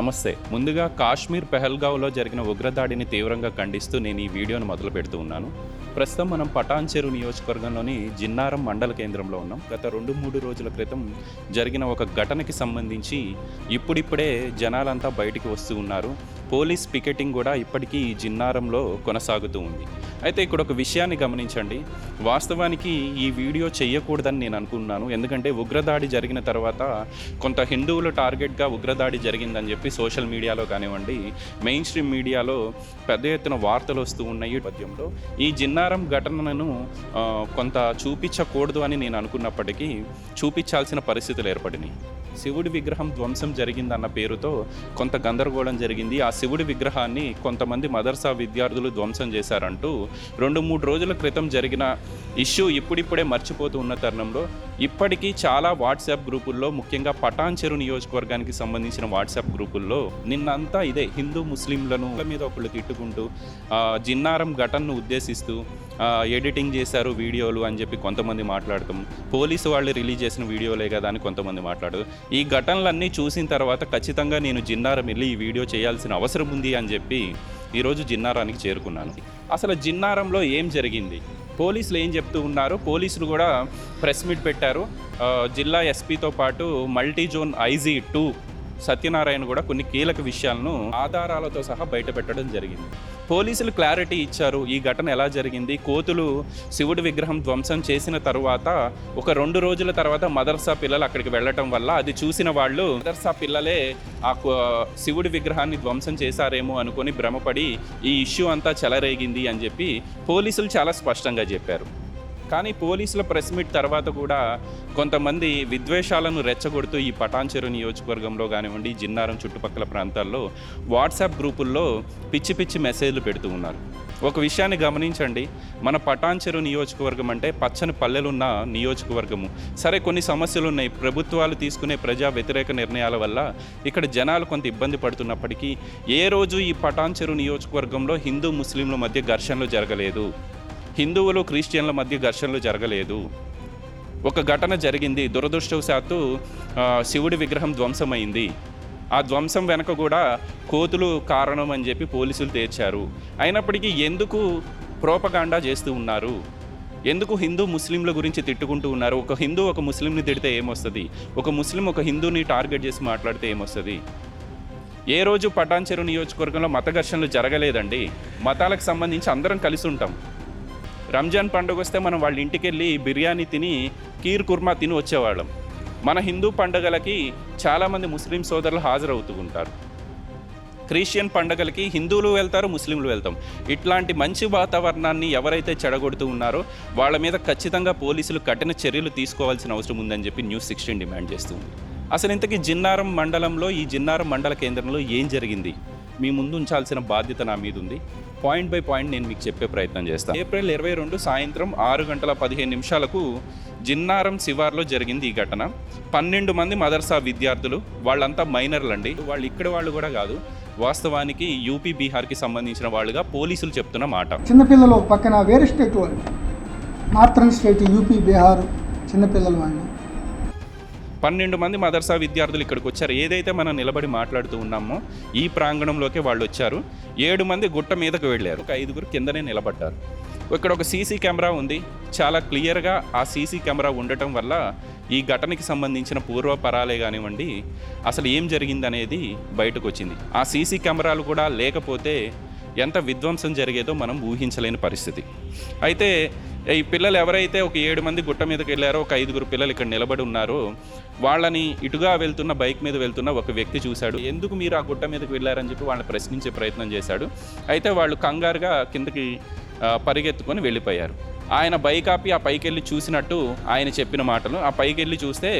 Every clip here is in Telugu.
నమస్తే. ముందుగా కాశ్మీర్ పెహల్గావ్లో జరిగిన ఉగ్రదాడిని తీవ్రంగా ఖండిస్తూ నేను ఈ వీడియోను మొదలు పెడుతూ ఉన్నాను. ప్రస్తుతం మనం పటాన్ చెరు నియోజకవర్గంలోని జిన్నారం మండల కేంద్రంలో ఉన్నాం. గత 2-3 రోజుల క్రితం జరిగిన ఒక ఘటనకి సంబంధించి ఇప్పుడిప్పుడే జనాలంతా బయటికి వస్తూ ఉన్నారు. పోలీస్ పికెటింగ్ కూడా ఇప్పటికీ జిన్నారంలో కొనసాగుతూ ఉంది. అయితే ఇక్కడ ఒక విషయాన్ని గమనించండి. వాస్తవానికి ఈ వీడియో చేయకూడదని నేను అనుకున్నాను. ఎందుకంటే ఉగ్రదాడి జరిగిన తర్వాత కొంత హిందువుల టార్గెట్గా ఉగ్రదాడి జరిగిందని చెప్పి సోషల్ మీడియాలో కానివ్వండి, మెయిన్ స్ట్రీమ్ మీడియాలో పెద్ద ఎత్తున వార్తలు వస్తూ ఉన్నాయి. పద్యంలో ఈ జిన్నారం ఘటనను కొంత చూపించకూడదు అని నేను అనుకున్నప్పటికీ చూపించాల్సిన పరిస్థితులు ఏర్పడినాయి. శివుడి విగ్రహం ధ్వంసం జరిగిందన్న పేరుతో కొంత గందరగోళం జరిగింది. ఆ శివుడి విగ్రహాన్ని కొంతమంది మదర్సా విద్యార్థులు ధ్వంసం చేశారంటూ 2-3 రోజుల క్రితం జరిగిన ఇష్యూ ఇప్పుడిప్పుడే మర్చిపోతూ ఉన్న తరుణంలో ఇప్పటికీ చాలా వాట్సాప్ గ్రూపుల్లో, ముఖ్యంగా పటాన్ చెరు నియోజకవర్గానికి సంబంధించిన వాట్సాప్ గ్రూపుల్లో నిన్నంతా ఇదే హిందూ ముస్లింలను మీద ఒకళ్ళు తిట్టుకుంటూ జిన్నారం ఘటనను ఉద్దేశిస్తూ ఎడిటింగ్ చేశారు వీడియోలు అని చెప్పి కొంతమంది మాట్లాడతాం. పోలీసు వాళ్ళు రిలీజ్ చేసిన వీడియోలే కదా అని కొంతమంది మాట్లాడు. ఈ ఘటనలన్నీ చూసిన తర్వాత ఖచ్చితంగా నేను జిన్నారం వెళ్ళి ఈ వీడియో చేయాల్సిన అవసరం ఉంది అని చెప్పి ఈరోజు జిన్నారానికి చేరుకున్నాను. అసలు జిన్నారంలో ఏం జరిగింది, పోలీసులు ఏం చెప్తూ ఉన్నారు, పోలీసులు కూడా ప్రెస్ మీట్ పెట్టారు. జిల్లా ఎస్పీతో పాటు మల్టీ జోన్ ఐజీ 2 సత్యనారాయణ కూడా కొన్ని కీలక విషయాలను ఆధారాలతో సహా బయటపెట్టడం జరిగింది. పోలీసులు క్లారిటీ ఇచ్చారు. ఈ ఘటన ఎలా జరిగింది, కోతులు శివుడి విగ్రహం ధ్వంసం చేసిన తర్వాత ఒక 2 రోజుల తర్వాత మదర్సా పిల్లలు అక్కడికి వెళ్ళటం వల్ల అది చూసిన వాళ్ళు మదర్సా పిల్లలే ఆ శివుడి విగ్రహాన్ని ధ్వంసం చేశారేమో అనుకొని భ్రమపడి ఈ ఇష్యూ అంతా చెలరేగింది అని చెప్పి పోలీసులు చాలా స్పష్టంగా చెప్పారు. కానీ పోలీసుల ప్రెస్ మీట్ తర్వాత కూడా కొంతమంది విద్వేషాలను రెచ్చగొడుతూ ఈ పటాన్ చెరు నియోజకవర్గంలో కానివ్వండి, జిన్నారం చుట్టుపక్కల ప్రాంతాల్లో వాట్సాప్ గ్రూపుల్లో పిచ్చి పిచ్చి మెసేజ్లు పెడుతూ ఉన్నారు. ఒక విషయాన్ని గమనించండి, మన పటాన్ చెరు నియోజకవర్గం అంటే పచ్చని పల్లెలున్న నియోజకవర్గము. సరే, కొన్ని సమస్యలు ఉన్నాయి. ప్రభుత్వాలు తీసుకునే ప్రజా వ్యతిరేక నిర్ణయాల వల్ల ఇక్కడ జనాలు కొంత ఇబ్బంది పడుతున్నప్పటికీ ఏ రోజు ఈ పటాన్ చెరు నియోజకవర్గంలో హిందూ ముస్లింల మధ్య ఘర్షణలు జరగలేదు, హిందువులు క్రిస్టియన్ల మధ్య ఘర్షణలు జరగలేదు. ఒక ఘటన జరిగింది, దురదృష్టవశాత్తు శివుడి విగ్రహం ధ్వంసమైంది. ఆ ధ్వంసం వెనక కూడా కోతులు కారణం అని చెప్పి పోలీసులు తేల్చారు. అయినప్పటికీ ఎందుకు ప్రోపగాండా చేస్తూ ఉన్నారు, ఎందుకు హిందూ ముస్లింల గురించి తిట్టుకుంటూ ఉన్నారు? ఒక హిందూ ఒక ముస్లింని తిడితే ఏమొస్తుంది, ఒక ముస్లిం ఒక హిందూని టార్గెట్ చేసి మాట్లాడితే ఏమొస్తుంది? ఏ రోజు పటాన్ చెరు నియోజకవర్గంలో మత ఘర్షణలు జరగలేదండి. మతాలకు సంబంధించి అందరం కలిసి ఉంటాం. రంజాన్ పండుగ వస్తే మనం వాళ్ళ ఇంటికి వెళ్ళి బిర్యానీ తిని కీర్ కుర్మా తిని వచ్చేవాళ్ళం. మన హిందూ పండుగలకి చాలామంది ముస్లిం సోదరులు హాజరవుతూ ఉంటారు. క్రిస్టియన్ పండుగలకి హిందువులు వెళ్తారు, ముస్లింలు వెళ్తాం. ఇట్లాంటి మంచి వాతావరణాన్ని ఎవరైతే చెడగొడుతూ ఉన్నారో వాళ్ళ మీద ఖచ్చితంగా పోలీసులు కఠిన చర్యలు తీసుకోవాల్సిన అవసరం ఉందని చెప్పి న్యూస్ 16 డిమాండ్ చేస్తుంది. అసలు ఇంతకీ జిన్నారం మండలంలో, ఈ జిన్నారం మండల కేంద్రంలో ఏం జరిగింది, మీ ముందు ఉంచాల్సిన బాధ్యత నా మీద ఉంది. పాయింట్ బై పాయింట్ నేను మీకు చెప్పే ప్రయత్నం చేస్తాను. ఏప్రిల్ 22 సాయంత్రం 6:15 జిన్నారం శివార్లో జరిగింది ఈ ఘటన. 12 మంది మదర్సా విద్యార్థులు, వాళ్ళంతా మైనర్లండి. వాళ్ళు ఇక్కడ వాళ్ళు కూడా కాదు, వాస్తవానికి యూపీ బీహార్కి సంబంధించిన వాళ్ళుగా పోలీసులు చెప్తున్న మాట. చిన్నపిల్లలు పక్కన వేరే స్టేట్ వాళ్ళు, నార్థన్ స్టేట్, యూపీ బీహార్ చిన్నపిల్లలు వాళ్ళు 12 మంది మదర్సా విద్యార్థులు ఇక్కడికి వచ్చారు. ఏదైతే మనం నిలబడి మాట్లాడుతూ ఉన్నామో ఈ ప్రాంగణంలోకి వాళ్ళు వచ్చారు. 7 మంది గుట్ట మీదకు వెళ్ళారు, ఒక 5 కిందనే నిలబడ్డారు. ఇక్కడ ఒక సీసీ కెమెరా ఉంది. చాలా క్లియర్గా ఆ సీసీ కెమెరా ఉండటం వల్ల ఈ ఘటనకి సంబంధించిన పూర్వపరాలే కానివ్వండి, అసలు ఏం జరిగిందనేది బయటకు వచ్చింది. ఆ సీసీ కెమెరాలు కూడా లేకపోతే ఎంత విధ్వంసం జరిగేదో మనం ఊహించలేని పరిస్థితి. అయితే ఈ పిల్లలు ఎవరైతే ఒక 7 మంది గుట్ట మీదకి వెళ్ళారో, ఒక 5 పిల్లలు ఇక్కడ నిలబడి ఉన్నారో, వాళ్ళని ఇటుగా వెళ్తున్న బైక్ మీద వెళ్తున్న ఒక వ్యక్తి చూశాడు. ఎందుకు మీరు ఆ గుట్ట మీదకి వెళ్ళారని చెప్పి వాళ్ళని ప్రశ్నించే ప్రయత్నం చేశాడు. అయితే వాళ్ళు కంగారుగా కిందకి పరిగెత్తుకొని వెళ్ళిపోయారు. ఆయన బైక్ ఆపి ఆ పైకి వెళ్ళి చూసినట్టు ఆయన చెప్పిన మాటలు, ఆ పైకి వెళ్ళి చూస్తే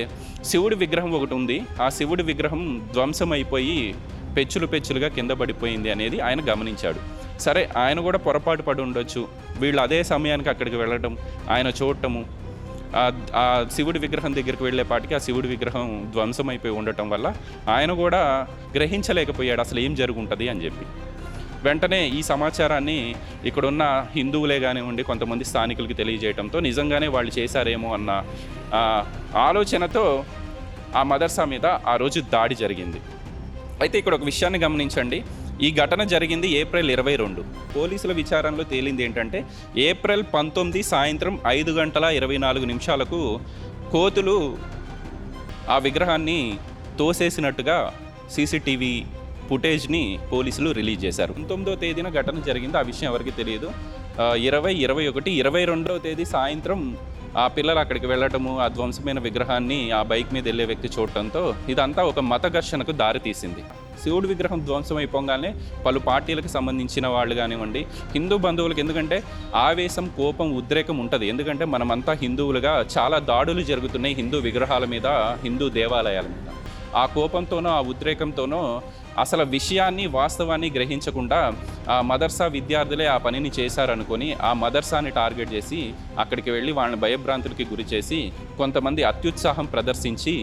శివుడి విగ్రహం ఒకటి ఉంది. ఆ శివుడి విగ్రహం ధ్వంసం అయిపోయి పెచ్చులుగా కింద పడిపోయింది అనేది ఆయన గమనించాడు. సరే, ఆయన కూడా పొరపాటు పడి ఉండొచ్చు. వీళ్ళు అదే సమయానికి అక్కడికి వెళ్ళటం, ఆయన చూడటము, ఆ శివుడి విగ్రహం దగ్గరికి వెళ్ళేపాటికి ఆ శివుడి విగ్రహం ధ్వంసం అయిపోయి ఉండటం వల్ల ఆయన కూడా గ్రహించలేకపోయాడు అసలు ఏం జరుగుంటుంది అని చెప్పి. వెంటనే ఈ సమాచారాన్ని ఇక్కడున్న హిందువులే కానివ్వండి, కొంతమంది స్థానికులకి తెలియజేయడంతో నిజంగానే వాళ్ళు చేశారేమో అన్న ఆలోచనతో ఆ మదర్సా మీద ఆ రోజు దాడి జరిగింది. అయితే ఇక్కడ ఒక విషయాన్ని గమనించండి. ఈ ఘటన జరిగింది ఏప్రిల్ 22. పోలీసుల విచారణలో తేలింది ఏంటంటే ఏప్రిల్ 19 సాయంత్రం 5:24 కోతులు ఆ విగ్రహాన్ని తోసేసినట్టుగా సీసీటీవీ ఫుటేజ్ని పోలీసులు రిలీజ్ చేశారు. 19వ తేదీన ఘటన జరిగింది, ఆ విషయం ఎవరికి తెలియదు. 20, 21, 22వ తేదీ సాయంత్రం ఆ పిల్లలు అక్కడికి వెళ్ళటము, ఆ ధ్వంసమైన విగ్రహాన్ని ఆ బైక్ మీద వెళ్ళే వ్యక్తి చూడటంతో ఇదంతా ఒక మత ఘర్షణకు దారితీసింది. శివుడి విగ్రహం ధ్వంసం అయిపోగానే పలు పార్టీలకు సంబంధించిన వాళ్ళు కానివ్వండి, హిందూ బంధువులకు, ఎందుకంటే ఆవేశం, కోపం, ఉద్రేకం ఉంటుంది. ఎందుకంటే మనమంతా హిందువులుగా చాలా దాడులు జరుగుతున్నాయి హిందూ విగ్రహాల మీద, హిందూ దేవాలయాల మీద. ఆ కోపంతోనో ఆ ఉద్రేకంతోనో అసలు విషయాన్ని, వాస్తవాన్ని గ్రహించకుండా ఆ మదర్సా విద్యార్థులే ఆ పనిని చేశారనుకొని ఆ మదర్సాని టార్గెట్ చేసి అక్కడికి వెళ్ళి వాళ్ళని భయభ్రాంతులకి గురి చేసి కొంతమంది అత్యుత్సాహం ప్రదర్శించి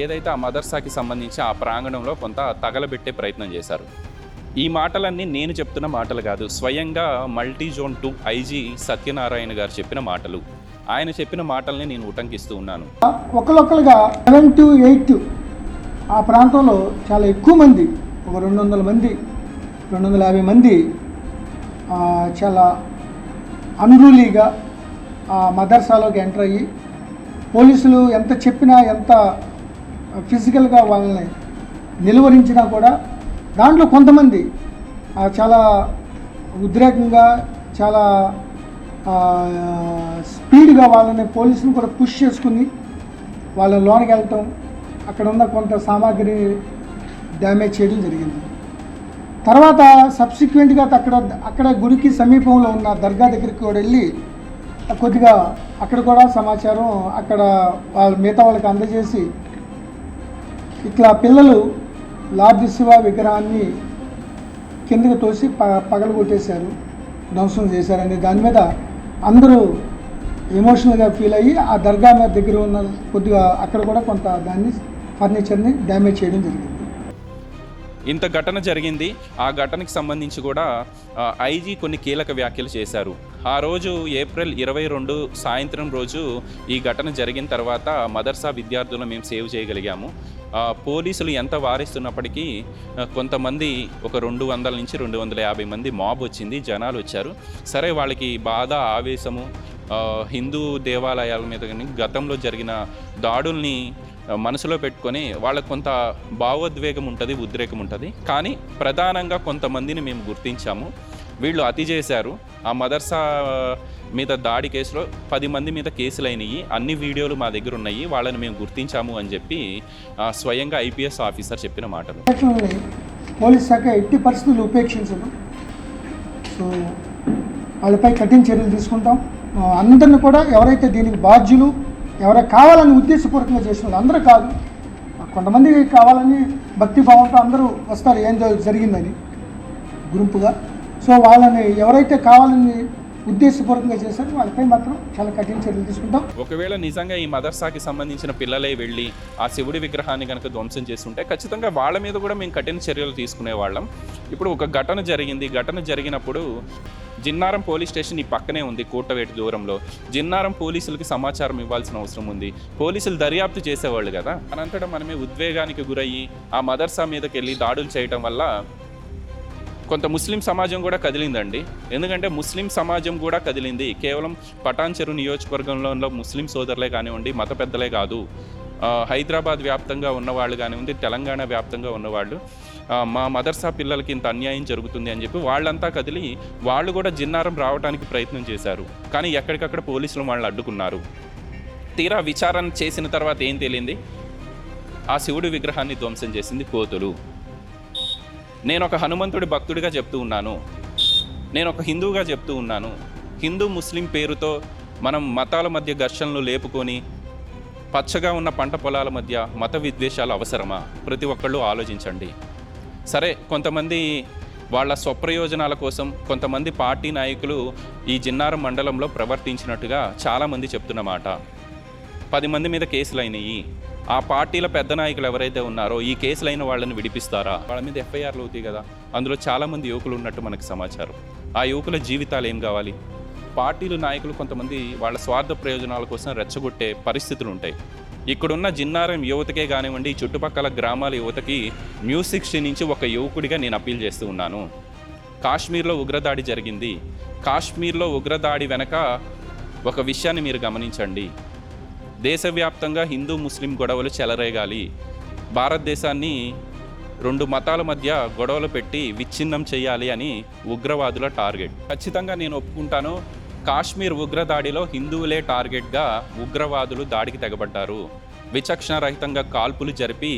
ఏదైతే ఆ మదర్సాకి సంబంధించి ఆ ప్రాంగణంలో కొంత తగలబెట్టే ప్రయత్నం చేశారు. ఈ మాటలన్నీ నేను చెప్తున్న మాటలు కాదు, స్వయంగా మల్టీ జోన్ 2 ఐజీ సత్యనారాయణ గారు చెప్పిన మాటలు. ఆయన చెప్పిన మాటల్ని నేను ఉటంకిస్తూ ఉన్నాను. ఒకరొకరుగా 7 to 8 ఆ ప్రాంతంలో చాలా ఎక్కువ మంది, ఒక 200 మంది, 250 మంది చాలా అన్రూలీగా ఆ మదర్సాలోకి ఎంటర్ అయ్యి పోలీసులు ఎంత చెప్పినా, ఎంత ఫిజికల్గా వాళ్ళని నిలువరించినా కూడా దాంట్లో కొంతమంది చాలా ఉద్రేకంగా, చాలా స్పీడ్గా వాళ్ళని పోలీసులు కూడా పుష్ చేసుకుని వాళ్ళ లోనికి వెళ్ళటం, అక్కడ ఉన్న కొంత సామాగ్రి డ్యామేజ్ చేయడం జరిగింది. తర్వాత సబ్సిక్వెంట్గా అక్కడ గుడికి సమీపంలో ఉన్న దర్గా దగ్గరికి కూడా వెళ్ళి కొద్దిగా అక్కడ కూడా సమాచారం అక్కడ మిగతా వాళ్ళకి అందజేసి ఇట్లా పిల్లలు లార్డ్ శివ విగ్రహాన్ని కిందకి తోసి పగలగొట్టేశారు, ధ్వంసం చేశారని దాని మీద అందరూ ఎమోషనల్గా ఫీల్ అయ్యి ఆ దర్గా మీద దగ్గర ఉన్న కొద్దిగా అక్కడ కూడా కొంత దాన్ని ఫర్నిచర్ని డ్యామేజ్ చేయడం జరిగింది. ఇంత ఘటన జరిగింది. ఆ ఘటనకి సంబంధించి కూడా ఐజీ కొన్ని కీలక వ్యాఖ్యలు చేశారు. ఆ రోజు ఏప్రిల్ 22 సాయంత్రం రోజు ఈ ఘటన జరిగిన తర్వాత మదర్సా విద్యార్థులను మేము సేవ్ చేయగలిగాము. పోలీసులు ఎంత వారిస్తున్నప్పటికీ కొంతమంది ఒక 200 నుంచి 250 మంది మాబ్ వచ్చింది, జనాలు వచ్చారు. సరే, వాళ్ళకి బాధ, ఆవేశము, హిందూ దేవాలయాల మీద కానీ గతంలో జరిగిన దాడుల్ని మనసులో పెట్టుకొని వాళ్ళకు కొంత భావోద్వేగం ఉంటుంది, ఉద్రేకం ఉంటుంది. కానీ ప్రధానంగా కొంతమందిని మేము గుర్తించాము. వీళ్ళు అతి చేశారు. ఆ మదర్సా మీద దాడి కేసులో 10 మంది మీద కేసులు అయినాయి, అన్ని వీడియోలు మా దగ్గర ఉన్నాయి, వాళ్ళని మేము గుర్తించాము అని చెప్పి స్వయంగా ఐపీఎస్ ఆఫీసర్ చెప్పిన మాటలు. పోలీస్ శాఖ ఎట్టి పరిస్థితులు ఉపేక్షించదు. సో వాళ్ళపై కఠిన చర్యలు తీసుకుంటాం. అందరిని కూడా ఎవరైతే దీనికి బాధ్యులు, ఎవరైనా కావాలని ఉద్దేశపూర్వకంగా చేసిన అందరూ కాదు, కొంతమంది కావాలని భక్తిభావంతో అందరూ వస్తారు ఏం జరిగిందని గుంపుగా. సో వాళ్ళని ఎవరైతే కావాలని ఉద్దేశపూర్వకంగా చేశారో వాళ్ళపై మాత్రం చాలా కఠిన చర్యలు తీసుకుంటాం. ఒకవేళ నిజంగా ఈ మదర్సాకి సంబంధించిన పిల్లలే వెళ్ళి ఆ శివుడి విగ్రహాన్ని కనుక ధ్వంసం చేస్తుంటే ఖచ్చితంగా వాళ్ళ మీద కూడా మేము కఠిన చర్యలు తీసుకునేవాళ్ళం. ఇప్పుడు ఒక ఘటన జరిగింది. ఘటన జరిగినప్పుడు జిన్నారం పోలీస్ స్టేషన్ ఈ పక్కనే ఉంది, కూటవేటి దూరంలో. జిన్నారం పోలీసులకి సమాచారం ఇవ్వాల్సిన అవసరం ఉంది. పోలీసులు దర్యాప్తు చేసేవాళ్ళు కదా. అనంతటా మనమే ఉద్వేగానికి గురయ్యి ఆ మదర్సా మీదకి వెళ్ళి దాడులు చేయటం వల్ల కొంత ముస్లిం సమాజం కూడా కదిలిందండి. ఎందుకంటే ముస్లిం సమాజం కూడా కదిలింది. కేవలం పటాన్చెరు నియోజకవర్గంలో ముస్లిం సోదరులే కానివ్వండి, మత పెద్దలే కాదు, హైదరాబాద్ వ్యాప్తంగా ఉన్నవాళ్ళు కానివ్వండి, తెలంగాణ వ్యాప్తంగా ఉన్నవాళ్ళు మా మదర్సా పిల్లలకి ఇంత అన్యాయం జరుగుతుంది అని చెప్పి వాళ్ళంతా కదిలి వాళ్ళు కూడా జిన్నారం రావడానికి ప్రయత్నం చేశారు. కానీ ఎక్కడికక్కడ పోలీసులు వాళ్ళు అడ్డుకున్నారు. తీరా విచారణ చేసిన తర్వాత ఏం తేలింది? ఆ శివుడి విగ్రహాన్ని ధ్వంసం చేసింది కోతులు. నేను ఒక హనుమంతుడి భక్తుడిగా చెప్తూ ఉన్నాను, నేను ఒక హిందువుగా చెప్తూ ఉన్నాను. హిందూ ముస్లిం పేరుతో మనం మతాల మధ్య ఘర్షణలు లేపుకొని పచ్చగా ఉన్న పంట పొలాల మధ్య మత విద్వేషాలు అవసరమా? ప్రతి ఒక్కళ్ళు ఆలోచించండి. సరే, కొంతమంది వాళ్ళ స్వప్రయోజనాల కోసం కొంతమంది పార్టీ నాయకులు ఈ జిన్నారం మండలంలో ప్రవర్తించినట్టుగా చాలామంది చెప్తున్న మాట. 10 మంది మీద కేసులు అయినాయి. ఆ పార్టీల పెద్ద నాయకులు ఎవరైతే ఉన్నారో ఈ కేసులైన వాళ్ళని విడిపిస్తారా? వాళ్ళ మీద ఎఫ్ఐఆర్లు అవుతాయి కదా. అందులో చాలామంది యువకులు ఉన్నట్టు మనకు సమాచారం. ఆ యువకుల జీవితాలు ఏం కావాలి? పార్టీలు నాయకులు కొంతమంది వాళ్ళ స్వార్థ ప్రయోజనాల కోసం రెచ్చగొట్టే పరిస్థితులు ఉంటాయి. ఇక్కడున్న జిన్నారం యువతకే కానివ్వండి, చుట్టుపక్కల గ్రామాల యువతకి మ్యూజిక్ నుంచి ఒక యువకుడిగా నేను అప్పీల్ చేస్తూ ఉన్నాను. కాశ్మీర్లో ఉగ్రదాడి జరిగింది. కాశ్మీర్లో ఉగ్రదాడి వెనక ఒక విషయాన్ని మీరు గమనించండి. దేశవ్యాప్తంగా హిందూ ముస్లిం గొడవలు చెలరేగాలి. భారతదేశాన్ని 2 మతాల మధ్య గొడవలు పెట్టి విచ్ఛిన్నం చేయాలి అని ఉగ్రవాదుల టార్గెట్. ఖచ్చితంగా నేను ఒప్పుకుంటాను. కాశ్మీర్ ఉగ్రదాడిలో హిందువులే టార్గెట్గా ఉగ్రవాదులు దాడికి తెగబడ్డారు. విచక్షణరహితంగా కాల్పులు జరిపి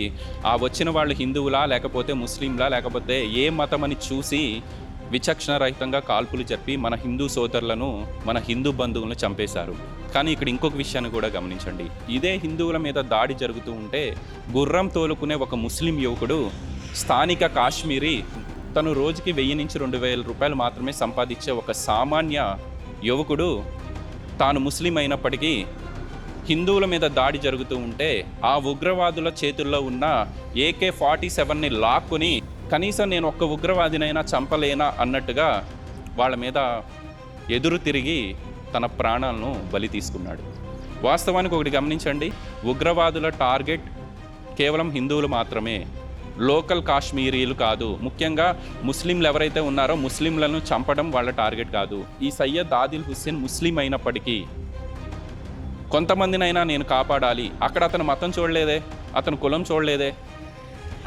ఆ వచ్చిన వాళ్ళు హిందువులా లేకపోతే ముస్లింలా లేకపోతే ఏ మతం అని చూసి విచక్షణరహితంగా కాల్పులు జరిపి మన హిందూ సోదరులను, మన హిందూ బంధువులను చంపేశారు. కానీ ఇక్కడ ఇంకొక విషయాన్ని కూడా గమనించండి. ఇదే హిందువుల మీద దాడి జరుగుతూ ఉంటే గుర్రం తోలుకునే ఒక ముస్లిం యువకుడు, స్థానిక కాశ్మీరీ, తను రోజుకి 1000 నుంచి 2000 రూపాయలు మాత్రమే సంపాదించే ఒక సామాన్య యువకుడు, తాను ముస్లిం అయినప్పటికీ హిందువుల మీద దాడి జరుగుతూ ఉంటే ఆ ఉగ్రవాదుల చేతుల్లో ఉన్న AK-47ని లాక్కుని కనీసం నేను ఒక్క ఉగ్రవాదినైనా చంపలేనా అన్నట్టుగా వాళ్ళ మీద ఎదురు తిరిగి తన ప్రాణాలను బలి తీసుకున్నాడు. వాస్తవానికి ఒకటి గమనించండి, ఉగ్రవాదుల టార్గెట్ కేవలం హిందువులు మాత్రమే, లోకల్ కాశ్మీరీలు కాదు. ముఖ్యంగా ముస్లింలు ఎవరైతే ఉన్నారో ముస్లింలను చంపడం వాళ్ళ టార్గెట్ కాదు. ఈ సయ్యద్ ఆదిల్ హుస్సేన్ ముస్లిం అయినప్పటికీ కొంతమందినైనా నేను కాపాడాలి. అక్కడ అతను మతం చూడలేదే, అతను కులం చూడలేదే.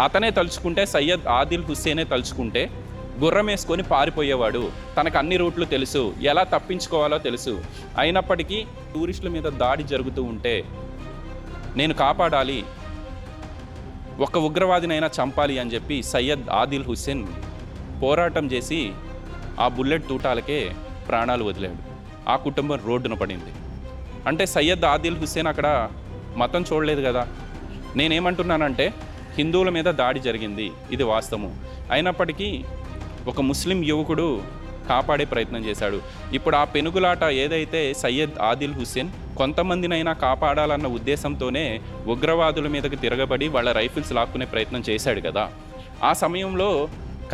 అతనే తలుచుకుంటే, సయ్యద్ ఆదిల్ హుస్సేనే తలుచుకుంటే గుర్రం వేసుకొని పారిపోయేవాడు. తనకు అన్ని రూట్లు తెలుసు, ఎలా తప్పించుకోవాలో తెలుసు. అయినప్పటికీ టూరిస్టుల మీద దాడి జరుగుతూ ఉంటే నేను కాపాడాలి, ఒక ఉగ్రవాదినైనా చంపాలి అని చెప్పి సయ్యద్ ఆదిల్ హుస్సేన్ పోరాటం చేసి ఆ బుల్లెట్ తూటాలకే ప్రాణాలు వదిలాడు. ఆ కుటుంబం రోడ్డున పడింది. అంటే సయ్యద్ ఆదిల్ హుస్సేన్ అక్కడ మతం చూడలేదు కదా. నేనేమంటున్నానంటే హిందువుల మీద దాడి జరిగింది, ఇది వాస్తవం. అయినప్పటికీ ఒక ముస్లిం యువకుడు కాపాడే ప్రయత్నం చేశాడు. ఇప్పుడు ఆ పెనుగులాట ఏదైతే సయ్యద్ ఆదిల్ హుస్సేన్ కొంతమందినైనా కాపాడాలన్న ఉద్దేశంతోనే ఉగ్రవాదుల మీదకి తిరగబడి వాళ్ళ రైఫిల్స్ లాక్కునే ప్రయత్నం చేశాడు కదా. ఆ సమయంలో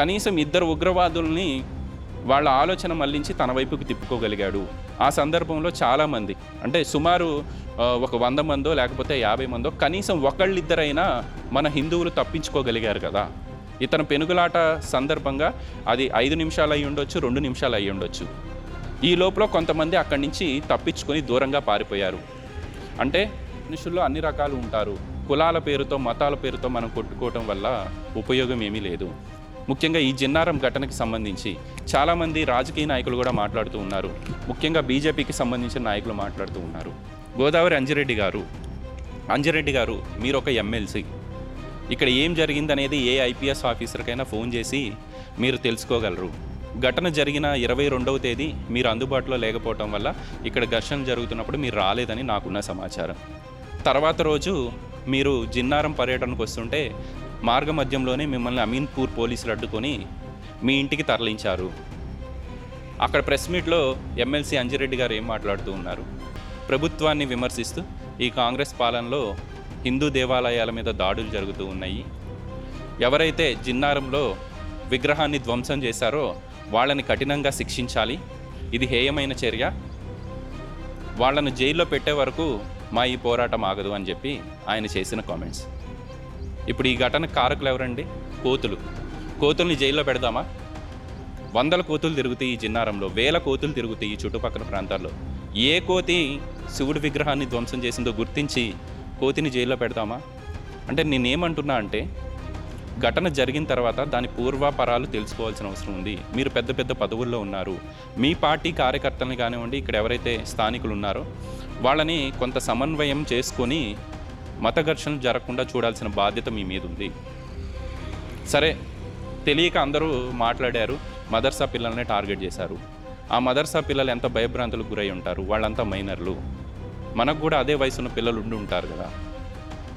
కనీసం 2 ఉగ్రవాదుల్ని వాళ్ళ ఆలోచన మళ్లించి తన వైపుకి తిప్పుకోగలిగాడు. ఆ సందర్భంలో చాలామంది, అంటే సుమారు ఒక 100 మందో లేకపోతే 50 మందో, కనీసం ఒకళ్ళిద్దరైనా మన హిందువులు తప్పించుకోగలిగారు కదా. ఇతను పెనుగులాట సందర్భంగా అది 5 నిమిషాలు అయి ఉండొచ్చు, 2 నిమిషాలు అయి ఉండొచ్చు. ఈ లోపల కొంతమంది అక్కడి నుంచి తప్పించుకొని దూరంగా పారిపోయారు. అంటే మనుషుల్లో అన్ని రకాలు ఉంటారు. కులాల పేరుతో, మతాల పేరుతో మనం కొట్టుకోవటం వల్ల ఉపయోగం ఏమీ లేదు. ముఖ్యంగా ఈ జిన్నారం ఘటనకి సంబంధించి చాలామంది రాజకీయ నాయకులు కూడా మాట్లాడుతూ ఉన్నారు. ముఖ్యంగా బీజేపీకి సంబంధించిన నాయకులు మాట్లాడుతూ ఉన్నారు. గోదావరి అంజిరెడ్డి గారు మీరు ఒక ఎమ్మెల్సీ. ఇక్కడ ఏం జరిగిందనేది ఏ ఐపీఎస్ ఆఫీసర్కైనా ఫోన్ చేసి మీరు తెలుసుకోగలరు. ఘటన జరిగిన 22వ తేదీ మీరు అందుబాటులో లేకపోవటం వల్ల ఇక్కడ ఘర్షణ జరుగుతున్నప్పుడు మీరు రాలేదని నాకున్న సమాచారం. తర్వాత రోజు మీరు జిన్నారం పర్యటనకు వస్తుంటే మార్గ మధ్యంలోనే మిమ్మల్ని అమీన్పూర్ పోలీసులు అడ్డుకొని మీ ఇంటికి తరలించారు. అక్కడ ప్రెస్ మీట్లో ఎమ్మెల్సీ అంజిరెడ్డి గారు ఏం మాట్లాడుతూ ఉన్నారు? ప్రభుత్వాన్ని విమర్శిస్తూ ఈ కాంగ్రెస్ పాలనలో హిందూ దేవాలయాల మీద దాడులు జరుగుతూ ఉన్నాయి, ఎవరైతే జిన్నారంలో విగ్రహాన్ని ధ్వంసం చేశారో వాళ్ళని కఠినంగా శిక్షించాలి, ఇది హేయమైన చర్య, వాళ్ళను జైల్లో పెట్టే వరకు మా ఈ పోరాటం ఆగదు అని చెప్పి ఆయన చేసిన కామెంట్స్. ఇప్పుడు ఈ ఘటనకు కారకులు ఎవరండి? కోతుల్ని జైల్లో పెడదామా? 100 కోతులు తిరుగుతాయి ఈ జిన్నారంలో, 1000 కోతులు తిరుగుతాయి ఈ చుట్టుపక్కల ప్రాంతాల్లో. ఏ కోతి శివుడి విగ్రహాన్ని ధ్వంసం చేసిందో గుర్తించి కోతిని జైల్లో పెడతామా? అంటే నేనేమంటున్నా అంటే ఘటన జరిగిన తర్వాత దాని పూర్వాపరాలు తెలుసుకోవాల్సిన అవసరం ఉంది. మీరు పెద్ద పెద్ద పదవుల్లో ఉన్నారు. మీ పార్టీ కార్యకర్తలను కానివ్వండి, ఇక్కడ ఎవరైతే స్థానికులు ఉన్నారో వాళ్ళని కొంత సమన్వయం చేసుకొని మత ఘర్షణలు జరగకుండా చూడాల్సిన బాధ్యత మీ మీద ఉంది. సరే, తెలియక అందరూ మాట్లాడారు, మదర్సా పిల్లల్ని టార్గెట్ చేశారు. ఆ మదర్సా పిల్లలు ఎంత భయభ్రాంతులకు గురై ఉంటారు, వాళ్ళంతా మైనర్లు. మనకు కూడా అదే వయసున్న పిల్లలు ఉండి ఉంటారు కదా.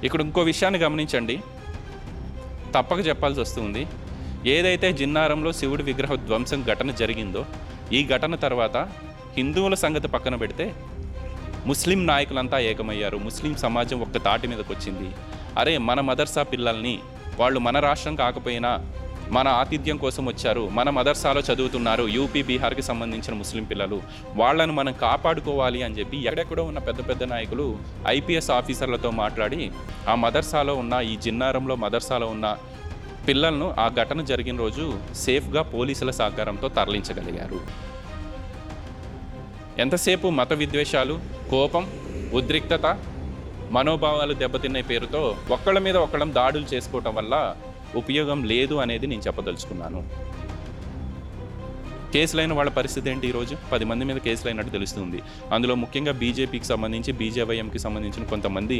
ఇక్కడ ఇంకో విషయాన్ని గమనించండి, తప్పక చెప్పాల్సి వస్తుంది. ఏదైతే జిన్నారంలో శివుడి విగ్రహ ధ్వంసం ఘటన జరిగిందో, ఈ ఘటన తర్వాత హిందువుల సంగతి పక్కన పెడితే ముస్లిం నాయకులంతా ఏకమయ్యారు. ముస్లిం సమాజం ఒక్క తాటి మీదకి వచ్చింది. అరే, మన మదర్సా పిల్లల్ని, వాళ్ళు మన రాష్ట్రం కాకపోయినా మన ఆతిథ్యం కోసం వచ్చారు, మన మదర్సాలో చదువుతున్నారు, యూపీ బీహార్కి సంబంధించిన ముస్లిం పిల్లలు, వాళ్ళను మనం కాపాడుకోవాలి అని చెప్పి ఎక్కడెక్కడో ఉన్న పెద్ద పెద్ద నాయకులు ఐపీఎస్ ఆఫీసర్లతో మాట్లాడి ఆ మదర్సాలో ఉన్న, ఈ జిన్నారంలో మదర్సాలో ఉన్న పిల్లలను ఆ ఘటన జరిగిన రోజు సేఫ్గా పోలీసుల సహకారంతో తరలించగలిగారు. ఎంతసేపు మత విద్వేషాలు, కోపం, ఉద్రిక్తత, మనోభావాలు దెబ్బతినే పేరుతో ఒక్కళ్ళ మీద ఒక్కళ్ళం దాడులు చేసుకోవటం వల్ల ఉపయోగం లేదు అనేది నేను చెప్పదలుచుకున్నాను. కేసులైన వాళ్ళ పరిస్థితి ఏంటి? ఈరోజు 10 మంది మీద కేసులు అయినట్టు తెలుస్తుంది. అందులో ముఖ్యంగా బీజేపీకి సంబంధించి, బీజేవైఎంకి సంబంధించిన కొంతమంది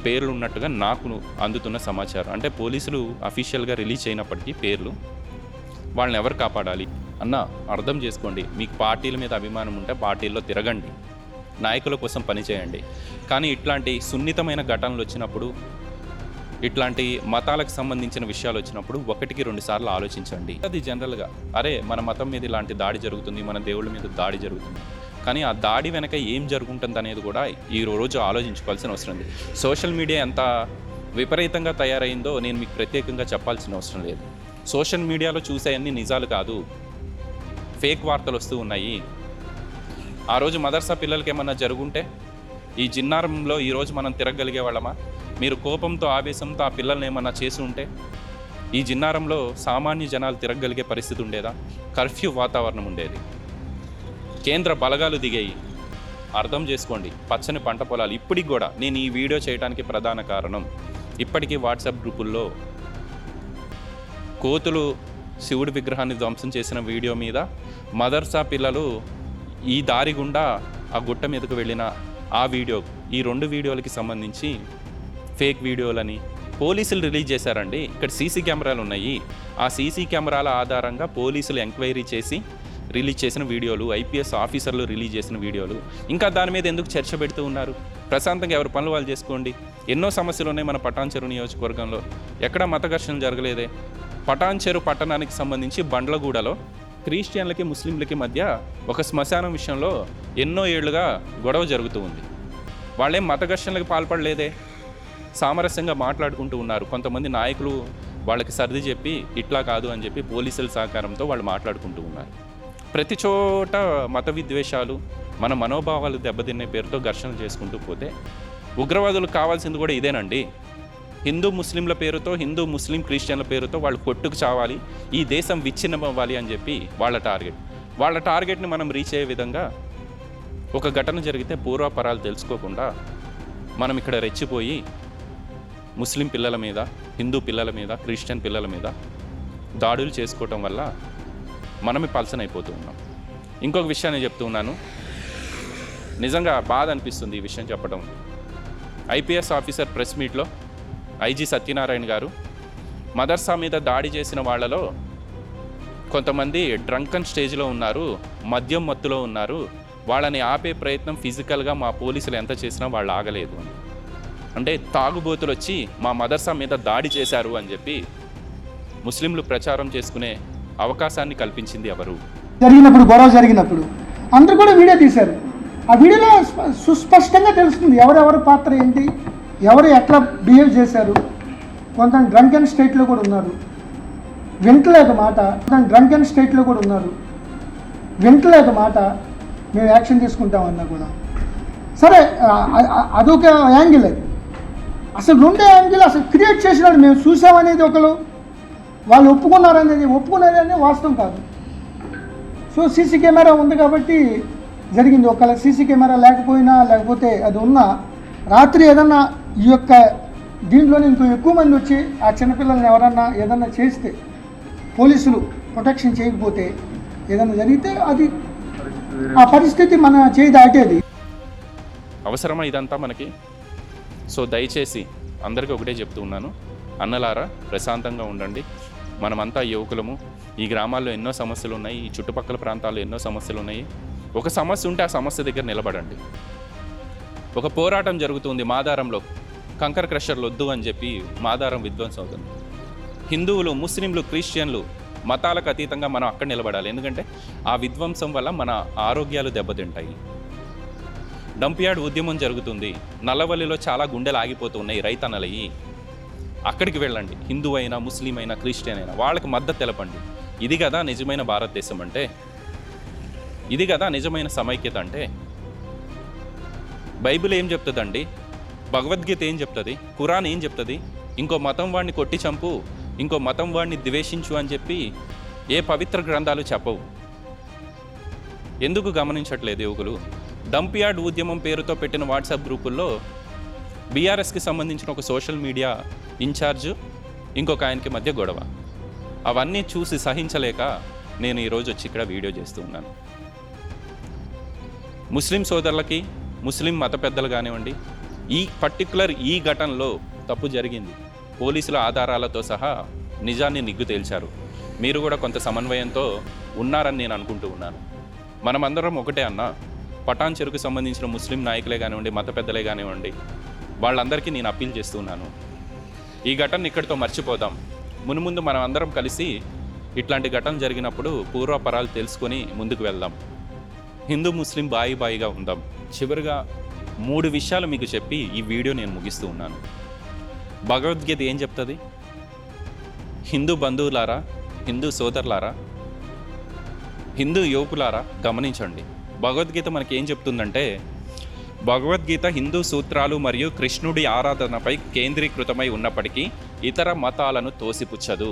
పేర్లు ఉన్నట్టుగా నాకు అందుతున్న సమాచారం. అంటే పోలీసులు అఫీషియల్గా రిలీజ్ అయినప్పటికీ పేర్లు, వాళ్ళని ఎవరు కాపాడాలి అన్న అర్థం చేసుకోండి. మీకు పార్టీల మీద అభిమానం ఉంటే పార్టీల్లో తిరగండి, నాయకుల కోసం పనిచేయండి. కానీ ఇట్లాంటి సున్నితమైన ఘటనలు వచ్చినప్పుడు, ఇట్లాంటి మతాలకు సంబంధించిన విషయాలు వచ్చినప్పుడు 1-2 సార్లు ఆలోచించండి. అది జనరల్గా అరే మన మతం మీద ఇలాంటి దాడి జరుగుతుంది, మన దేవుళ్ళ మీద దాడి జరుగుతుంది, కానీ ఆ దాడి వెనక ఏం జరుగుతుంది అనేది కూడా ఈ రోజు ఆలోచించుకోవాల్సిన అవసరం ఉంది. సోషల్ మీడియా ఎంత విపరీతంగా తయారైందో నేను మీకు ప్రత్యేకంగా చెప్పాల్సిన అవసరం లేదు. సోషల్ మీడియాలో చూసేవన్నీ నిజాలు కాదు, ఫేక్ వార్తలు వస్తూ ఉన్నాయి. ఆ రోజు మదర్సా పిల్లలకి ఏమన్నా జరుగుంటే ఈ జిన్నారంలో ఈరోజు మనం తిరగగలిగే వాళ్ళమా? మీరు కోపంతో, ఆవేశంతో ఆ పిల్లల్ని ఏమన్నా చేసి ఉంటే ఈ జిన్నారంలో సామాన్య జనాలు తిరగగలిగే పరిస్థితి ఉండేదా? కర్ఫ్యూ వాతావరణం ఉండేది, కేంద్ర బలగాలు దిగాయి. అర్థం చేసుకోండి. పచ్చని పంట పొలాలు. ఇప్పటికి కూడా నేను ఈ వీడియో చేయడానికి ప్రధాన కారణం, ఇప్పటికీ వాట్సాప్ గ్రూపుల్లో కోతులు శివుడి విగ్రహాన్ని ధ్వంసం చేసిన వీడియో మీద మదర్సా పిల్లలు ఈ దారి గుండా ఆ గుట్ట మీదకు వెళ్ళిన ఆ వీడియో, ఈ 2 వీడియోలకి సంబంధించి ఫేక్ వీడియోలని పోలీసులు రిలీజ్ చేశారండి. ఇక్కడ సీసీ కెమెరాలు ఉన్నాయి. ఆ సీసీ కెమెరాల ఆధారంగా పోలీసులు ఎంక్వైరీ చేసి రిలీజ్ చేసిన వీడియోలు, ఐపీఎస్ ఆఫీసర్లు రిలీజ్ చేసిన వీడియోలు. ఇంకా దాని మీద ఎందుకు చర్చ పెడుతూ ఉన్నారు? ప్రశాంతంగా ఎవరి పనులు వాళ్ళు చేసుకోండి. ఎన్నో సమస్యలు ఉన్నాయి మన పటాన్చెరు నియోజకవర్గంలో, ఎక్కడా మత ఘర్షణలు జరగలేదే. పటాన్చెరు పట్టణానికి సంబంధించి బండ్లగూడలో క్రిస్టియన్లకి, ముస్లింలకి మధ్య ఒక శ్మశానం విషయంలో ఎన్నో ఏళ్లుగా గొడవ జరుగుతూ ఉంది. వాళ్ళేం మత ఘర్షణలకు పాల్పడలేదే, సామరస్యంగా మాట్లాడుకుంటూ ఉన్నారు. కొంతమంది నాయకులు వాళ్ళకి సర్ది చెప్పి ఇట్లా కాదు అని చెప్పి పోలీసుల సహకారంతో వాళ్ళు మాట్లాడుకుంటూ ఉన్నారు. ప్రతి చోట మత విద్వేషాలు, మన మనోభావాలు దెబ్బతినే పేరుతో ఘర్షణలు చేసుకుంటూ పోతే ఉగ్రవాదులకు కావాల్సింది కూడా ఇదేనండి. హిందూ ముస్లింల పేరుతో, హిందూ ముస్లిం క్రిస్టియన్ల పేరుతో వాళ్ళు కొట్టుకు చావాలి, ఈ దేశం విచ్ఛిన్నం అవ్వాలి అని చెప్పి వాళ్ళ టార్గెట్ని మనం రీచ్ అయ్యే విధంగా ఒక ఘటన జరిగితే పూర్వాపరాలు తెలుసుకోకుండా మనం ఇక్కడ రెచ్చిపోయి ముస్లిం పిల్లల మీద, హిందూ పిల్లల మీద, క్రిస్టియన్ పిల్లల మీద దాడులు చేసుకోవటం వల్ల మనమే పల్సనైపోతూ ఉన్నాం. ఇంకొక విషయాన్ని చెప్తూ ఉన్నాను, నిజంగా బాధ అనిపిస్తుంది ఈ విషయం చెప్పడం. ఐపీఎస్ ఆఫీసర్ ప్రెస్ మీట్లో ఐజీ సత్యనారాయణ గారు మదర్సా మీద దాడి చేసిన వాళ్ళలో కొంతమంది డ్రంకన్ స్టేజ్లో ఉన్నారు, మద్యం మత్తులో ఉన్నారు, వాళ్ళని ఆపే ప్రయత్నం ఫిజికల్గా మా పోలీసులు ఎంత చేసినా వాళ్ళు ఆగలేదు అని. అంటే తాగుబోతులు వచ్చి మా మదర్సా మీద దాడి చేశారు అని చెప్పి ముస్లింలు ప్రచారం చేసుకునే అవకాశాన్ని కల్పించింది ఎవరు? గొడవ జరిగినప్పుడు అందరూ కూడా వీడియో తీశారు. ఆ వీడియోలో సుస్పష్టంగా తెలుస్తుంది ఎవరెవరి పాత్ర ఏంటి, ఎవరు ఎట్లా బిహేవ్ చేశారు. కొంత డ్రంకెన్ స్టేట్లో కూడా ఉన్నారు, వింటలేదు మాట, మేము యాక్షన్ తీసుకుంటామన్నా కూడా. సరే, అదొక యాంగిల్. అది అసలు 2 యాంగిల్ అసలు క్రియేట్ చేసినాడు. మేము చూసామనేది ఒకరు, వాళ్ళు ఒప్పుకునేది వాస్తవం కాదు. సో సీసీ కెమెరా ఉంది కాబట్టి జరిగింది. ఒకవేళ సీసీ కెమెరా లేకపోతే అది ఉన్నా రాత్రి ఏదన్నా ఈ యొక్క దీంట్లోనే ఇంకో ఎక్కువ మంది వచ్చి ఆ చిన్నపిల్లల్ని ఎవరన్నా ఏదన్నా చేస్తే, పోలీసులు ప్రొటెక్షన్ చేయకపోతే, ఏదన్నా జరిగితే అది ఆ పరిస్థితి మన చేయి దాటేది. అవసరమా ఇదంతా మనకి? సో దయచేసి అందరికీ ఒకటే చెప్తూ ఉన్నాను, అన్నలారా ప్రశాంతంగా ఉండండి. మనమంతా యువకులము. ఈ గ్రామాల్లో ఎన్నో సమస్యలు ఉన్నాయి, ఈ చుట్టుపక్కల ప్రాంతాల్లో ఎన్నో సమస్యలు ఉన్నాయి. ఒక సమస్య ఉంటే ఆ సమస్య దగ్గర నిలబడండి. ఒక పోరాటం జరుగుతుంది మాదారంలో, కంకర్ క్రషర్లు వద్దు అని చెప్పి మాదారం విధ్వంసం అవుతుంది. హిందువులు, ముస్లింలు, క్రిస్టియన్లు మతాలకు అతీతంగా మనం అక్కడ నిలబడాలి. ఎందుకంటే ఆ విధ్వంసం వల్ల మన ఆరోగ్యాలు దెబ్బతింటాయి. డంప్యార్డ్ ఉద్యమం జరుగుతుంది. నల్లవల్లిలో చాలా గుండెలు ఆగిపోతున్నాయి రైతన్నలయ్యి. అక్కడికి వెళ్ళండి. హిందూ అయినా, ముస్లిం అయినా, క్రిస్టియన్ అయినా వాళ్ళకి మద్దతు తెలపండి. ఇది కదా నిజమైన భారతదేశం అంటే, ఇది కదా నిజమైన సమైక్యత అంటే. బైబిల్ ఏం చెప్తుందండి? భగవద్గీత ఏం చెప్తుంది? ఖురాన్ ఏం చెప్తుంది? ఇంకో మతం వాడిని కొట్టి చంపు, ఇంకో మతం వాడిని ద్వేషించు అని చెప్పి ఏ పవిత్ర గ్రంథాలు చెప్పవు. ఎందుకు గమనించట్లేదు యువకులు? డంప్యార్డ్ ఉద్యమం పేరుతో పెట్టిన వాట్సాప్ గ్రూపుల్లో బీఆర్ఎస్కి సంబంధించిన ఒక సోషల్ మీడియా ఇన్ఛార్జ్ ఇంకొక ఆయనకి మధ్య గొడవ. అవన్నీ చూసి సహించలేక నేను ఈరోజు వచ్చి ఇక్కడ వీడియో చేస్తూ ఉన్నాను. ముస్లిం సోదరులకి, ముస్లిం మత పెద్దలు కానివ్వండి, ఈ ఘటనలో తప్పు జరిగింది. పోలీసుల ఆధారాలతో సహా నిజాన్ని నిగ్గు తేల్చారు. మీరు కూడా కొంత సమన్వయంతో ఉన్నారని నేను అనుకుంటూ ఉన్నాను. మనమందరం ఒకటే అన్న. పటాన్ చెరుకు సంబంధించిన ముస్లిం నాయకులే కానివ్వండి, మత పెద్దలే కానివ్వండి, వాళ్ళందరికీ నేను అప్పీల్ చేస్తూ ఉన్నాను. ఈ ఘటన ఇక్కడితో మర్చిపోదాం. మున్ముందు మనం అందరం కలిసి ఇట్లాంటి ఘటన జరిగినప్పుడు పూర్వపరాలు తెలుసుకొని ముందుకు వెళ్దాం. హిందూ ముస్లిం బాయిగా ఉందాం. చివరిగా 3 విషయాలు మీకు చెప్పి ఈ వీడియో నేను ముగిస్తూ ఉన్నాను. భగవద్గీత ఏం చెప్తుంది? హిందూ బంధువులారా, హిందూ సోదరులారా, హిందూ యువకులారా గమనించండి. భగవద్గీత మనకి ఏం చెప్తుందంటే, భగవద్గీత హిందూ సూత్రాలు మరియు కృష్ణుడి ఆరాధనపై కేంద్రీకృతమై ఉన్నప్పటికీ ఇతర మతాలను తోసిపుచ్చదు.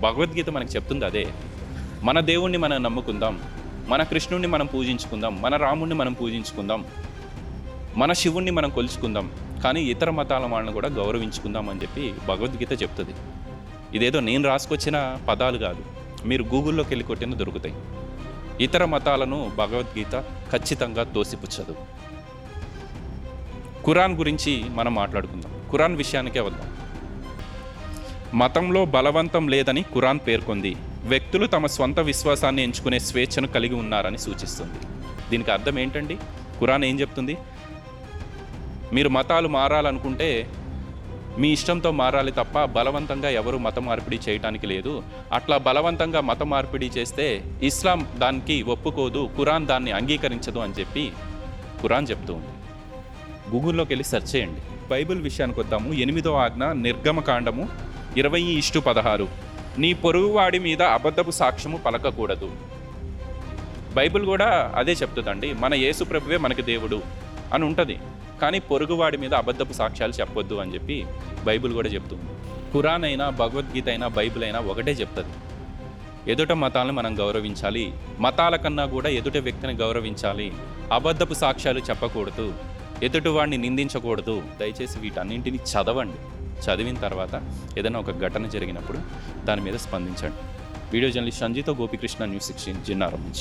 భగవద్గీత మనకు చెప్తుంది అదే. మన దేవుణ్ణి మనం నమ్ముకుందాం, మన కృష్ణుడిని మనం పూజించుకుందాం, మన రాముడిని మనం పూజించుకుందాం, మన శివుణ్ణి మనం కొలుచుకుందాం, కానీ ఇతర మతాల వాళ్ళని కూడా గౌరవించుకుందాం అని చెప్పి భగవద్గీత చెప్తుంది. ఇదేదో నేను రాసుకొచ్చిన పదాలు కాదు, మీరు గూగుల్లోకి వెళ్ళి కొట్టిన దొరుకుతాయి. ఇతర మతాలను భగవద్గీత ఖచ్చితంగా తోసిపుచ్చదు. ఖురాన్ గురించి మనం మాట్లాడుకుందాం. ఖురాన్ విషయానికే వద్దాం. మతంలో బలవంతం లేదని ఖురాన్ పేర్కొంది. వ్యక్తులు తమ స్వంత విశ్వాసాన్ని ఎంచుకునే స్వేచ్ఛను కలిగి ఉన్నారని సూచిస్తుంది. దీనికి అర్థం ఏంటండి? ఖురాన్ ఏం చెప్తుంది? మీరు మతాలు మారాలనుకుంటే మీ ఇష్టంతో మారాలి తప్ప బలవంతంగా ఎవరు మత మార్పిడి చేయటానికి లేదు. అట్లా బలవంతంగా మత మార్పిడి చేస్తే ఇస్లాం దానికి ఒప్పుకోదు, ఖురాన్ దాన్ని అంగీకరించదు అని చెప్పి ఖురాన్ చెప్తూ ఉంది. గూగుల్లోకి వెళ్ళి సెర్చ్ చేయండి. బైబిల్ విషయానికి వద్దాము. 8వ ఆజ్ఞ నిర్గమకాండము 20:16. నీ పొరుగువాడి మీద అబద్ధపు సాక్ష్యము పలకకూడదు. బైబిల్ కూడా అదే చెప్తుందండి. మన యేసు ప్రభువే మనకి దేవుడు అని ఉంటుంది, కానీ పొరుగువాడి మీద అబద్ధపు సాక్ష్యాలు చెప్పొద్దు అని చెప్పి బైబిల్ కూడా చెప్తుంది. ఖురాన్ అయినా, భగవద్గీత అయినా, బైబిల్ అయినా ఒకటే చెప్తుంది. ఎదుట మతాలను మనం గౌరవించాలి, మతాల కన్నా కూడా ఎదుట వ్యక్తిని గౌరవించాలి, అబద్ధపు సాక్ష్యాలు చెప్పకూడదు, ఎదుటివాడిని నిందించకూడదు. దయచేసి వీటన్నింటినీ చదవండి. చదివిన తర్వాత ఏదైనా ఒక ఘటన జరిగినప్పుడు దాని మీద స్పందించండి. వీడియో జర్నలిస్ట్ సంజీతో గోపికృష్ణ, న్యూస్ 16 జిన్నారం నుంచి.